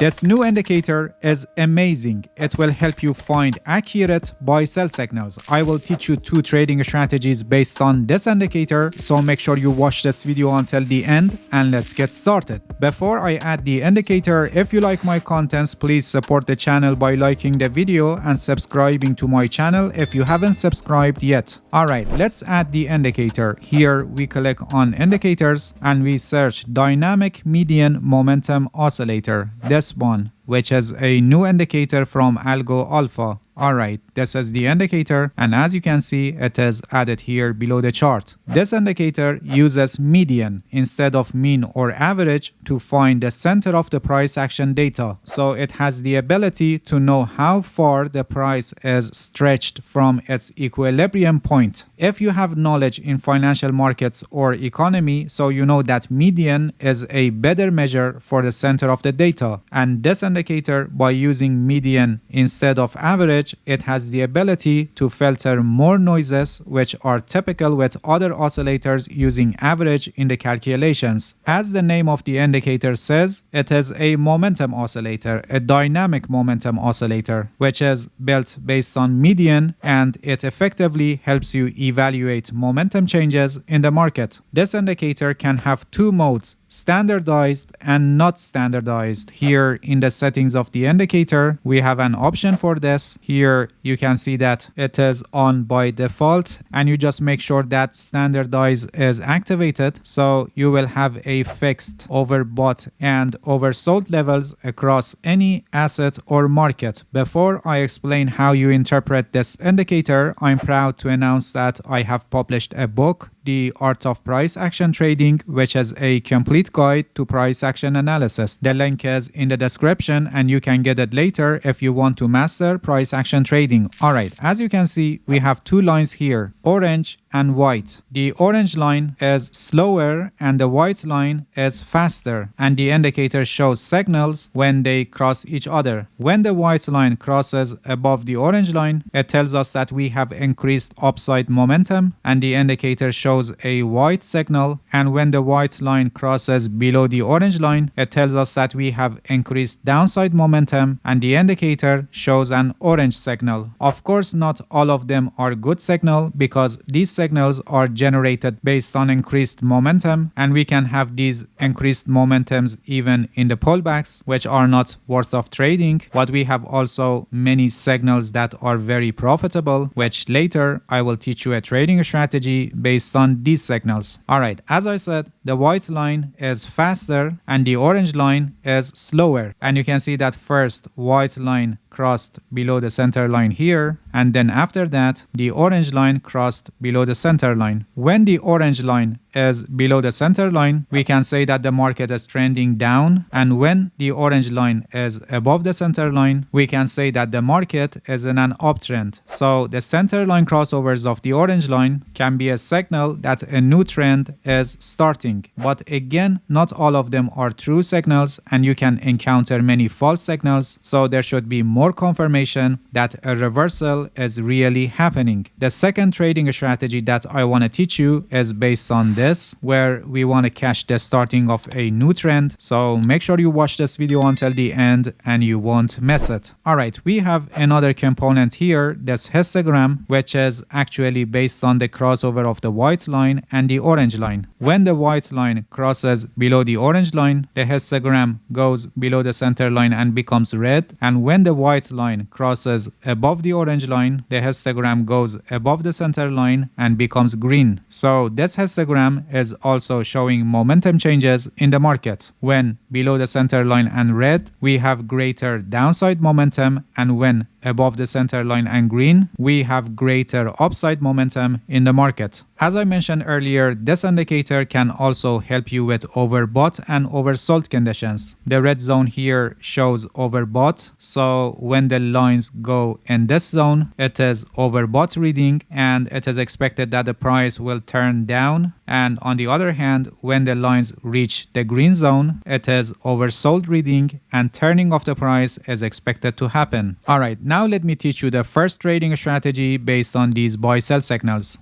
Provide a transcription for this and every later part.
This new indicator is amazing. It will help you find accurate buy-sell signals. I will teach you 2 trading strategies based on this indicator, so make sure you watch this video until the end and let's get started. Before I add the indicator, if you like my contents, please support the channel by liking the video and subscribing to my channel if you haven't subscribed yet. Alright, let's add the indicator. Here we click on indicators and we search dynamic median momentum oscillator. This one, which is a new indicator from Algo Alpha. Alright, this is the indicator, and as you can see, it is added here below the chart. This indicator uses median instead of mean or average to find the center of the price action data. So it has the ability to know how far the price is stretched from its equilibrium point. If you have knowledge in financial markets or economy, so you know that median is a better measure for the center of the data. And this indicator, by using median instead of average, it has the ability to filter more noises which are typical with other oscillators using average in the calculations. As the name of the indicator says, it is a momentum oscillator, a dynamic momentum oscillator, which is built based on median, and it effectively helps you evaluate momentum changes in the market. This indicator can have 2 modes, standardized and not standardized. Here in the settings of the indicator, we have an option for this. Here you can see that it is on by default, and you just make sure that standardize is activated, so you will have a fixed overbought and oversold levels across any asset or market. Before I explain how you interpret this indicator, I'm proud to announce that I have published a book, The Art of Price Action Trading, which is a complete guide to price action analysis. The link is in the description and you can get it later if you want to master price action trading. Alright, as you can see, we have 2 lines here, orange and white. The orange line is slower and the white line is faster, and the indicator shows signals when they cross each other. When the white line crosses above the orange line, it tells us that we have increased upside momentum and the indicator shows a white signal, and when the white line crosses below the orange line, it tells us that we have increased downside momentum and the indicator shows an orange signal. Of course, not all of them are good signal because these signals are generated based on increased momentum, and we can have these increased momentums even in the pullbacks, which are not worth of trading. But we have also many signals that are very profitable, which later I will teach you a trading strategy based on these signals. Alright, as I said, the white line is faster and the orange line is slower, and you can see that first white line crossed below the center line here, and then after that the orange line crossed below the center line. When the orange line is below the center line, we can say that the market is trending down, and when the orange line is above the center line, we can say that the market is in an uptrend. So the center line crossovers of the orange line can be a signal that a new trend is starting. But again, not all of them are true signals, and you can encounter many false signals, so there should be more confirmation that a reversal is really happening. The second trading strategy that I want to teach you is based on this, where we want to catch the starting of a new trend. So make sure you watch this video until the end and you won't miss it. Alright, we have another component here, this histogram, which is actually based on the crossover of the white line and the orange line. When the white line crosses below the orange line, the histogram goes below the center line and becomes red, and when the white line crosses above the orange line, the histogram goes above the center line and becomes green. So this histogram is also showing momentum changes in the market. When below the center line and red, we have greater downside momentum, and when above the center line and green, we have greater upside momentum in the market. As I mentioned earlier, this indicator can also help you with overbought and oversold conditions. The red zone here shows overbought, so when the lines go in this zone, it is overbought reading and it is expected that the price will turn down. And on the other hand, when the lines reach the green zone, it is oversold reading and turning of the price is expected to happen. Alright, now let me teach you the first trading strategy based on these buy-sell signals.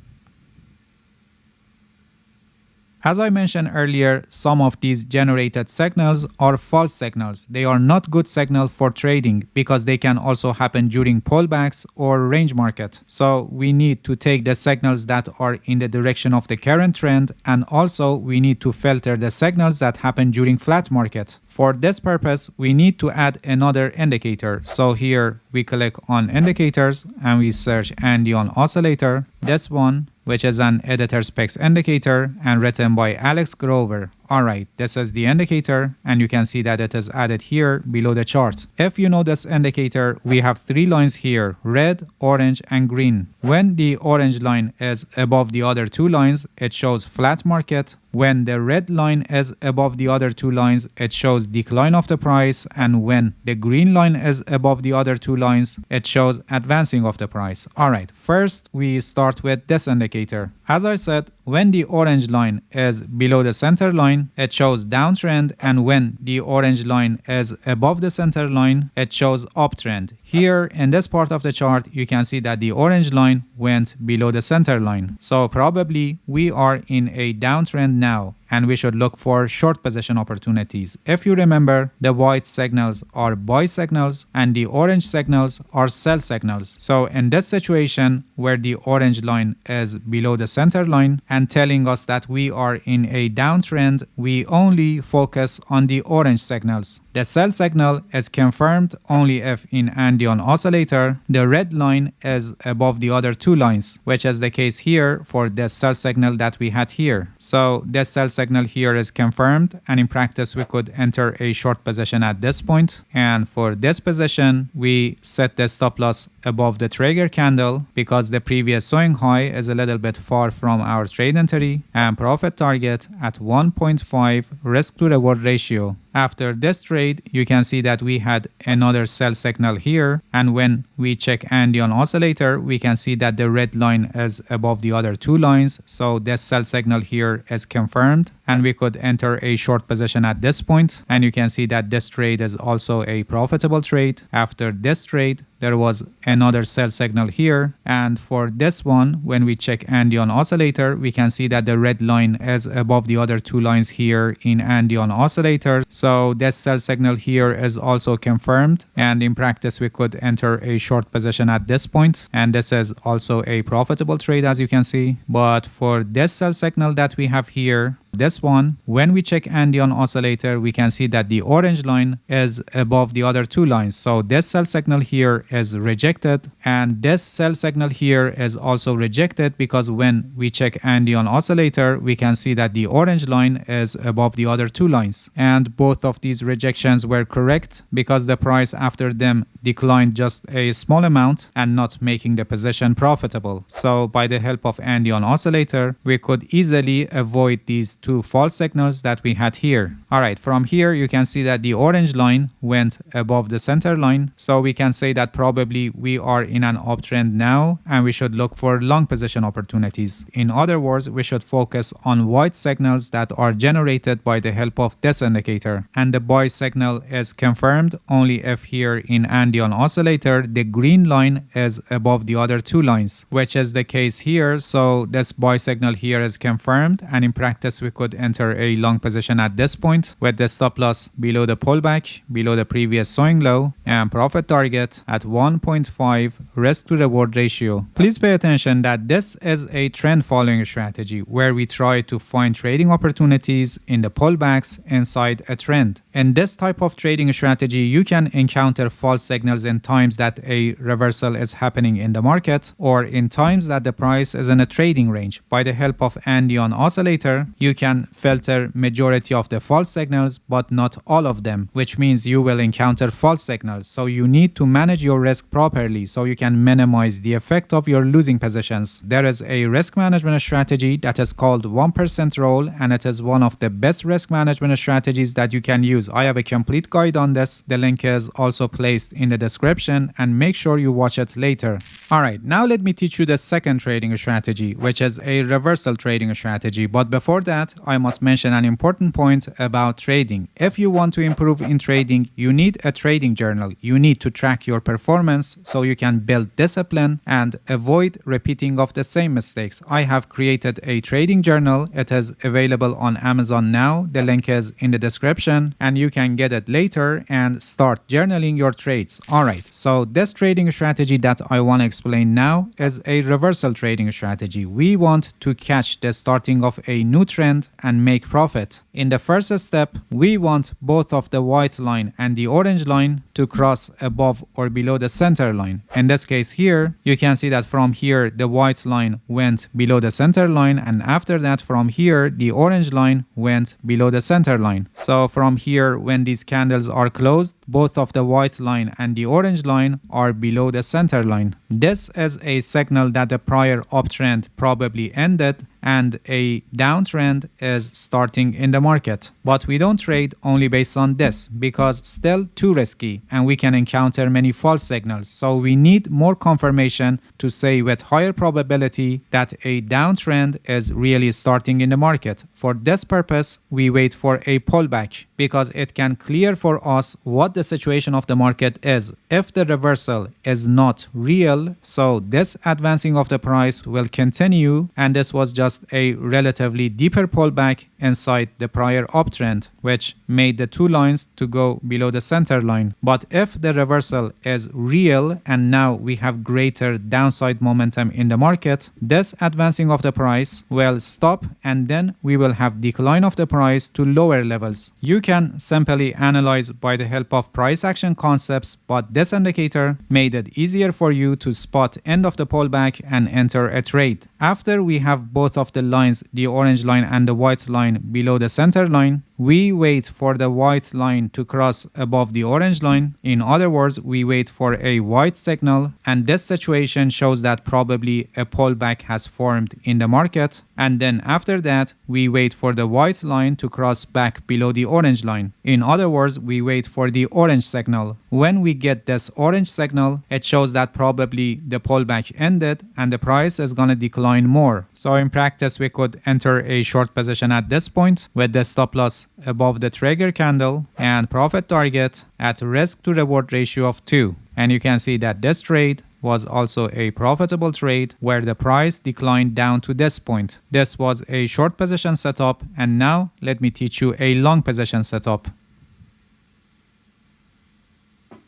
As I mentioned earlier, some of these generated signals are false signals. They are not good signal for trading because they can also happen during pullbacks or range market. So we need to take the signals that are in the direction of the current trend, and also we need to filter the signals that happen during flat market. For this purpose, we need to add another indicator. So here we click on indicators and we search Andean oscillator. This one, which is an editor specs indicator and written by Alex Grover. Alright, this is the indicator and you can see that it is added here below the chart. If you know this indicator, we have three lines here, red, orange and green. When the orange line is above the other two lines, it shows flat market. When the red line is above the other two lines, it shows decline of the price, and when the green line is above the other two lines, it shows advancing of the price. Alright, first we start with this indicator. As I said, when the orange line is below the center line, it shows downtrend, and when the orange line is above the center line, it shows uptrend. Here in this part of the chart, you can see that the orange line went below the center line. So probably we are in a downtrend now, and we should look for short position opportunities. If you remember, the white signals are buy signals and the orange signals are sell signals. So in this situation where the orange line is below the center line and telling us that we are in a downtrend, we only focus on the orange signals. The sell signal is confirmed only if in Andean oscillator the red line is above the other two lines, which is the case here for the sell signal that we had here. So this sell signal here is confirmed, and in practice we could enter a short position at this point. And for this position, we set the stop loss above the trigger candle because the previous swing high is a little bit far from our trade entry, and profit target at 1.5 risk to reward ratio. After this trade, you can see that we had another sell signal here, and when we check Andean oscillator, we can see that the red line is above the other two lines. So this sell signal here is confirmed, and we could enter a short position at this point. And you can see that this trade is also a profitable trade. After this trade, there was another sell signal here, and for this one, when we check Andean oscillator, we can see that the red line is above the other two lines here in Andean oscillator. So this sell signal here is also confirmed, and in practice we could enter a short position at this point, and this is also a profitable trade, as you can see. But for this sell signal that we have here, this one, when we check Andean oscillator, we can see that the orange line is above the other two lines. So this sell signal here is rejected, and this sell signal here is also rejected because when we check Andean oscillator, we can see that the orange line is above the other two lines. And both of these rejections were correct because the price after them declined just a small amount and not making the position profitable. So by the help of Andean oscillator, we could easily avoid these two false signals that we had here. Alright, from here you can see that the orange line went above the center line. So we can say that probably we are in an uptrend now, and we should look for long position opportunities. In other words, we should focus on white signals that are generated by the help of this indicator. And the buy signal is confirmed only if here in Andean oscillator the green line is above the other two lines, which is the case here. So this buy signal here is confirmed, and in practice we could enter a long position at this point with the stop loss below the pullback, below the previous swing low, and profit target at 1.5 risk to reward ratio. Please pay attention that this is a trend following strategy where we try to find trading opportunities in the pullbacks inside a trend. In this type of trading strategy, you can encounter false signals in times that a reversal is happening in the market, or in times that the price is in a trading range. By the help of Andean oscillator, you can filter majority of the false signals, but not all of them, which means you will encounter false signals. So you need to manage your risk properly so you can minimize the effect of your losing positions. There is a risk management strategy that is called 1% rule, and it is one of the best risk management strategies that you can use. I have a complete guide on this. The link is also placed in the description, and make sure you watch it later. Alright, now let me teach you the second trading strategy, which is a reversal trading strategy. But before that, that, I must mention an important point about trading. If you want to improve in trading, you need a trading journal. You need to track your performance so you can build discipline and avoid repeating of the same mistakes. I have created a trading journal. It is available on Amazon now. The link is in the description and you can get it later and start journaling your trades. Alright, so this trading strategy that I want to explain now is a reversal trading strategy. We want to catch the starting of a new trend and make profit. In the first step, we want both of the white line and the orange line to cross above or below the center line. In this case here, you can see that from here the white line went below the center line, and after that from here the orange line went below the center line. So from here, when these candles are closed, both of the white line and the orange line are below the center line. This is a signal that the prior uptrend probably ended and a downtrend is starting in the market. But we don't trade only based on this because still too risky and we can encounter many false signals. So we need more confirmation to say with higher probability that a downtrend is really starting in the market. For this purpose, we wait for a pullback because it can clear for us what the situation of the market is. If the reversal is not real, so this advancing of the price will continue, and this was just a relatively deeper pullback inside the prior uptrend, which made the two lines to go below the center line. But if the reversal is real and now we have greater downside momentum in the market, this advancing of the price will stop and then we will have decline of the price to lower levels. You can simply analyze by the help of price action concepts, but this indicator made it easier for you to spot end of the pullback and enter a trade. After we have both of the lines, the orange line and the white line below the center line, we wait for the white line to cross above the orange line. In other words, we wait for a white signal, and this situation shows that probably a pullback has formed in the market. And then after that, we wait for the white line to cross back below the orange line. In other words, we wait for the orange signal. When we get this orange signal, it shows that probably the pullback ended and the price is going to decline more. So in practice, we could enter a short position at this point with the stop loss above the trigger candle and profit target at risk to reward ratio of 2. And you can see that this trade was also a profitable trade where the price declined down to this point. This was a short position setup, and now let me teach you a long position setup.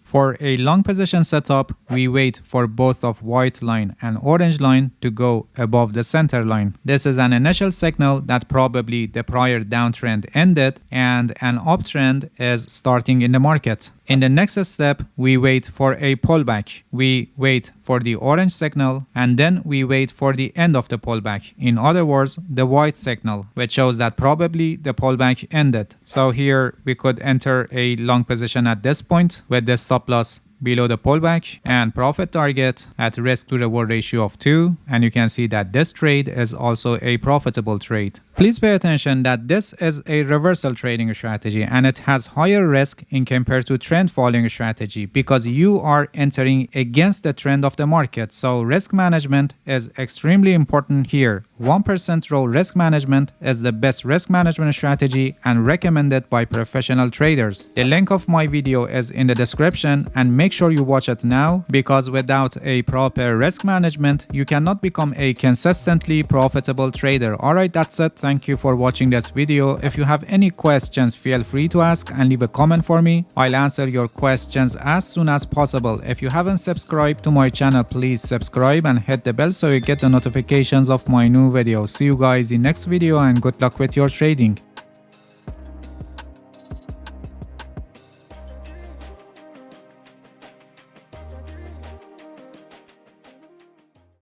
For a long position setup, we wait for both of white line and orange line to go above the center line. This is an initial signal that probably the prior downtrend ended and an uptrend is starting in the market. In the next step, we wait for a pullback. We wait for the orange signal and then we wait for the end of the pullback. In other words, the white signal, which shows that probably the pullback ended. So here we could enter a long position at this point with the stop loss below the pullback and profit target at risk to reward ratio of 2, and you can see that this trade is also a profitable trade. Please pay attention that this is a reversal trading strategy and it has higher risk in compared to trend following strategy because you are entering against the trend of the market. So risk management is extremely important here. 1% row risk management is the best risk management strategy and recommended by professional traders. The link of my video is in the description and make sure you watch it now, because without a proper risk management, you cannot become a consistently profitable trader. Alright, that's it. Thank you for watching this video. If you have any questions, feel free to ask and leave a comment for me. I'll answer your questions as soon as possible. If you haven't subscribed to my channel, please subscribe and hit the bell so you get the notifications of my new videos. See you guys in next video and good luck with your trading.